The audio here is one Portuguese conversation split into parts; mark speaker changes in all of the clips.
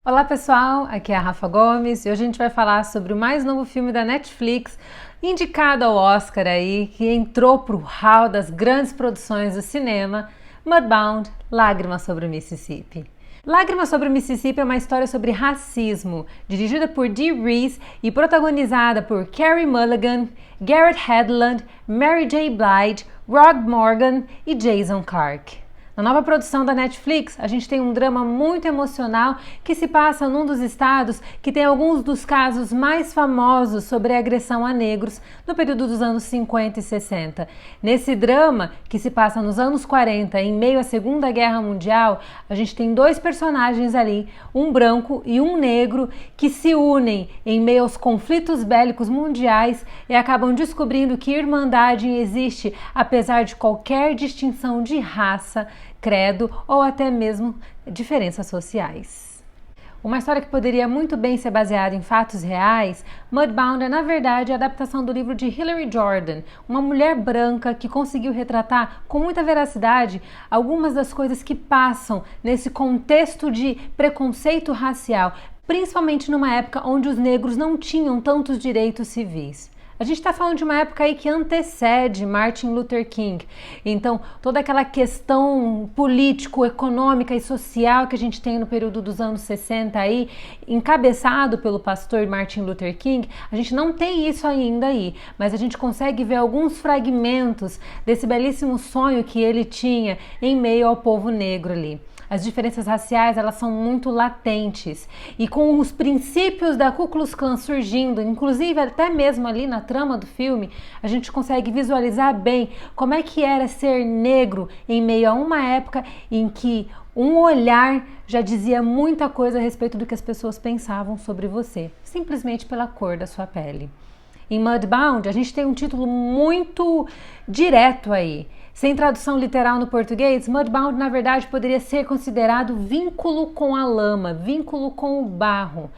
Speaker 1: Olá pessoal, aqui é a Rafa Gomes e hoje a gente vai falar sobre o mais novo filme da Netflix, indicado ao Oscar aí, que entrou para o hall das grandes produções do cinema, Mudbound, Lágrimas sobre o Mississippi. Lágrimas sobre o Mississippi é uma história sobre racismo, dirigida por Dee Reese e protagonizada por Carey Mulligan, Garrett Hedlund, Mary J. Blige, Rod Morgan e Jason Clarke. Na nova produção da Netflix, a gente tem um drama muito emocional que se passa num dos estados que tem alguns dos casos mais famosos sobre agressão a negros no período dos anos 50 e 60. Nesse drama, que se passa nos anos 40, em meio à Segunda Guerra Mundial, a gente tem dois personagens ali, um branco e um negro, que se unem em meio aos conflitos bélicos mundiais e acabam descobrindo que irmandade existe apesar de qualquer distinção de raça, credo ou até mesmo diferenças sociais. Uma história que poderia muito bem ser baseada em fatos reais, Mudbound é na verdade a adaptação do livro de Hilary Jordan, uma mulher branca que conseguiu retratar com muita veracidade algumas das coisas que passam nesse contexto de preconceito racial, principalmente numa época onde os negros não tinham tantos direitos civis. A gente está falando de uma época aí que antecede Martin Luther King. Então, toda aquela questão político, econômica e social que a gente tem no período dos anos 60 aí, encabeçado pelo pastor Martin Luther King, a gente não tem isso ainda aí, mas a gente consegue ver alguns fragmentos desse belíssimo sonho que ele tinha em meio ao povo negro ali. As diferenças raciais, elas são muito latentes e com os princípios da Ku Klux Klan surgindo, inclusive até mesmo ali na trama do filme, a gente consegue visualizar bem como é que era ser negro em meio a uma época em que um olhar já dizia muita coisa a respeito do que as pessoas pensavam sobre você, simplesmente pela cor da sua pele. Em Mudbound, a gente tem um título muito direto aí. Sem tradução literal no português, Mudbound na verdade poderia ser considerado vínculo com a lama, vínculo com o barro.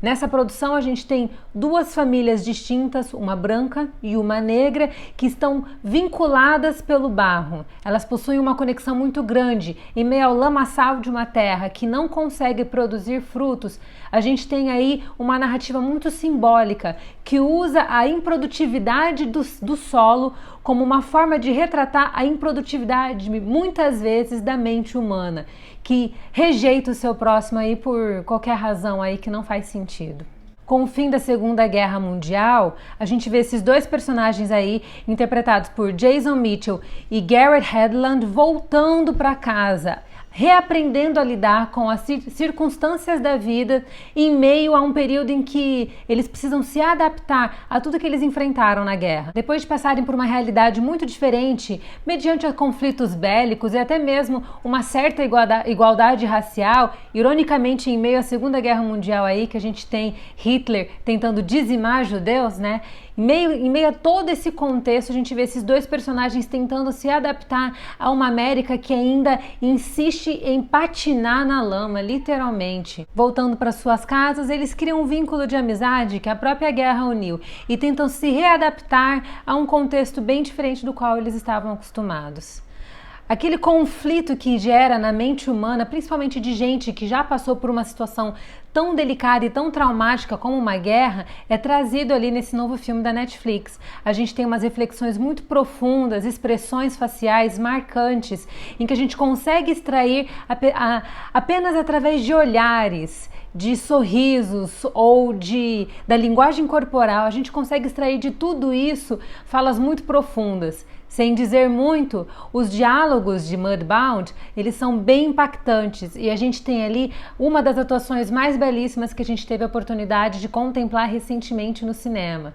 Speaker 1: Nessa produção a gente tem duas famílias distintas, uma branca e uma negra, que estão vinculadas pelo barro. Elas possuem uma conexão muito grande em meio ao lamaçal de uma terra que não consegue produzir frutos. A gente tem aí uma narrativa muito simbólica que usa a improdutividade do solo como uma forma de retratar a improdutividade, muitas vezes, da mente humana, que rejeita o seu próximo aí por qualquer razão aí que não faz sentido. Com o fim da Segunda Guerra Mundial, a gente vê esses dois personagens aí, interpretados por Jason Mitchell e Garrett Hedlund, voltando para casa, reaprendendo a lidar com as circunstâncias da vida em meio a um período em que eles precisam se adaptar a tudo que eles enfrentaram na guerra. Depois de passarem por uma realidade muito diferente, mediante conflitos bélicos e até mesmo uma certa igualdade racial, ironicamente em meio à Segunda Guerra Mundial aí, que a gente tem Hitler tentando dizimar judeus, né? Em meio a todo esse contexto, a gente vê esses dois personagens tentando se adaptar a uma América que ainda insiste em patinar na lama, literalmente. Voltando para suas casas, eles criam um vínculo de amizade que a própria guerra uniu e tentam se readaptar a um contexto bem diferente do qual eles estavam acostumados. Aquele conflito que gera na mente humana, principalmente de gente que já passou por uma situação tão delicada e tão traumática como uma guerra, é trazido ali nesse novo filme da Netflix. A gente tem umas reflexões muito profundas, expressões faciais marcantes, em que a gente consegue extrair apenas através de olhares, de sorrisos ou da linguagem corporal, a gente consegue extrair de tudo isso falas muito profundas. Sem dizer muito, os diálogos de Mudbound, eles são bem impactantes e a gente tem ali uma das atuações mais belíssimas que a gente teve a oportunidade de contemplar recentemente no cinema.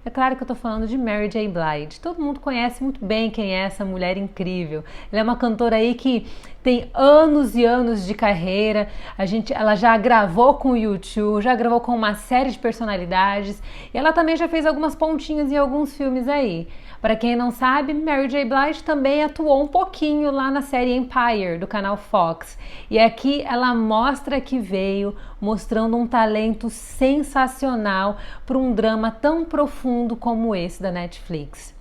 Speaker 1: É claro que eu tô falando de Mary J. Blige. Todo mundo conhece muito bem quem é essa mulher incrível. Ela é uma cantora aí que tem anos e anos de carreira. Ela já gravou com o U2, já gravou com uma série de personalidades e ela também já fez algumas pontinhas em alguns filmes aí. Para quem não sabe, Mary J. Blige também atuou um pouquinho lá na série Empire, do canal Fox. E aqui ela mostra que veio mostrando um talento sensacional para um drama tão profundo como esse da Netflix.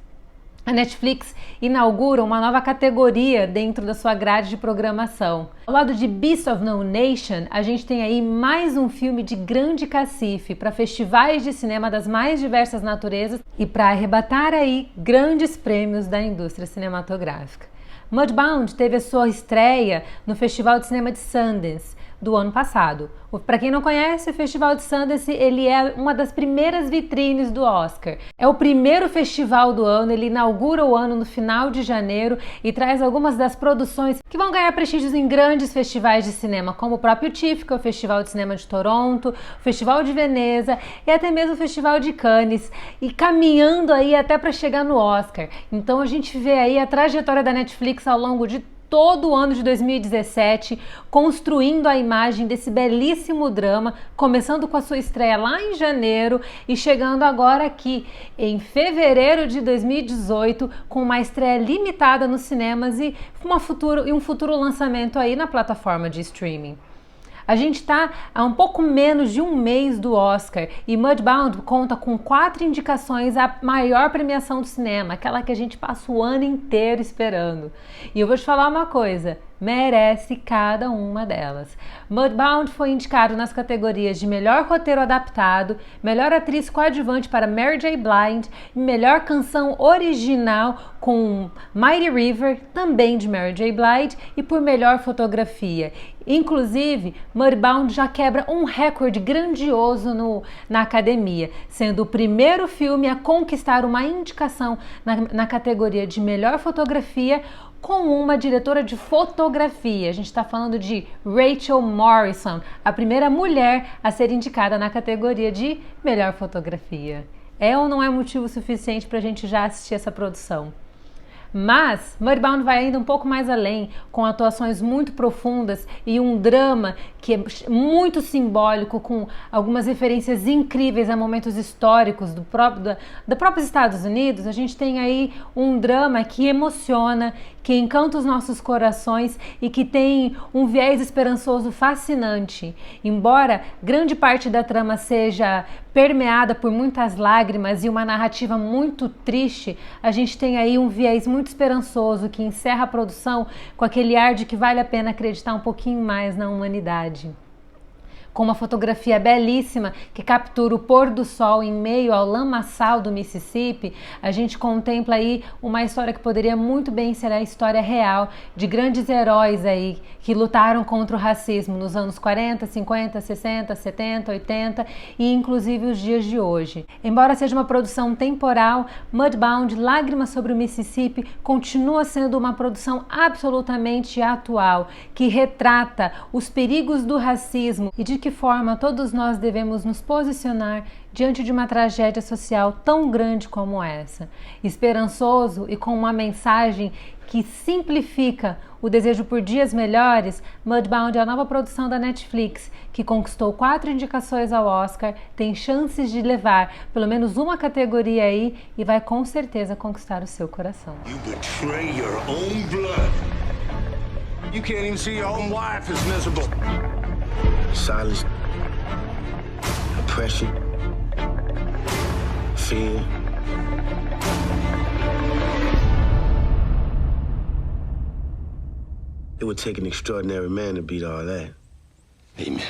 Speaker 1: a Netflix inaugura uma nova categoria dentro da sua grade de programação. Ao lado de Beasts of No Nation, a gente tem aí mais um filme de grande cacife para festivais de cinema das mais diversas naturezas e para arrebatar aí grandes prêmios da indústria cinematográfica. Mudbound teve a sua estreia no Festival de Cinema de Sundance do ano passado. Para quem não conhece, o Festival de Sundance ele é uma das primeiras vitrines do Oscar. É o primeiro festival do ano, ele inaugura o ano no final de janeiro e traz algumas das produções que vão ganhar prestígios em grandes festivais de cinema, como o próprio TIFF, que é o Festival de Cinema de Toronto, o Festival de Veneza e até mesmo o Festival de Cannes, e caminhando aí até para chegar no Oscar. Então a gente vê aí a trajetória da Netflix ao longo de todo o ano de 2017, construindo a imagem desse belíssimo drama, começando com a sua estreia lá em janeiro e chegando agora aqui em fevereiro de 2018 com uma estreia limitada nos cinemas e um futuro lançamento aí na plataforma de streaming. A gente está há um pouco menos de um mês do Oscar e Mudbound conta com 4 indicações à maior premiação do cinema, aquela que a gente passa o ano inteiro esperando. E eu vou te falar uma coisa, merece cada uma delas. Mudbound foi indicado nas categorias de melhor roteiro adaptado, melhor atriz coadjuvante para Mary J. Blige e melhor canção original com Mighty River, também de Mary J. Blige, e por melhor fotografia. Inclusive, Mudbound já quebra um recorde grandioso na academia, sendo o primeiro filme a conquistar uma indicação na categoria de melhor fotografia com uma diretora de fotografia. A gente está falando de Rachel Morrison, a primeira mulher a ser indicada na categoria de melhor fotografia. É ou não é motivo suficiente para a gente já assistir essa produção? Mas Mudbound vai ainda um pouco mais além, com atuações muito profundas e um drama que é muito simbólico, com algumas referências incríveis a momentos históricos do próprios Estados Unidos. A gente tem aí um drama que emociona, que encanta os nossos corações e que tem um viés esperançoso fascinante. Embora grande parte da trama seja permeada por muitas lágrimas e uma narrativa muito triste, a gente tem aí um viés muito esperançoso que encerra a produção com aquele ar de que vale a pena acreditar um pouquinho mais na humanidade. Com uma fotografia belíssima que captura o pôr do sol em meio ao lamaçal do Mississippi, a gente contempla aí uma história que poderia muito bem ser a história real de grandes heróis aí que lutaram contra o racismo nos anos 40, 50, 60, 70, 80 e inclusive os dias de hoje. Embora seja uma produção temporal, Mudbound, Lágrimas sobre o Mississippi, continua sendo uma produção absolutamente atual, que retrata os perigos do racismo e de que forma todos nós devemos nos posicionar diante de uma tragédia social tão grande como essa. Esperançoso e com uma mensagem que simplifica o desejo por dias melhores, Mudbound é a nova produção da Netflix, que conquistou 4 indicações ao Oscar, tem chances de levar pelo menos uma categoria aí e vai com certeza conquistar o seu coração.
Speaker 2: You betray your own blood. You can't even see your own wife is miserable.
Speaker 3: Silence, oppression, fear. It would take an extraordinary man to beat all that.
Speaker 2: Amen.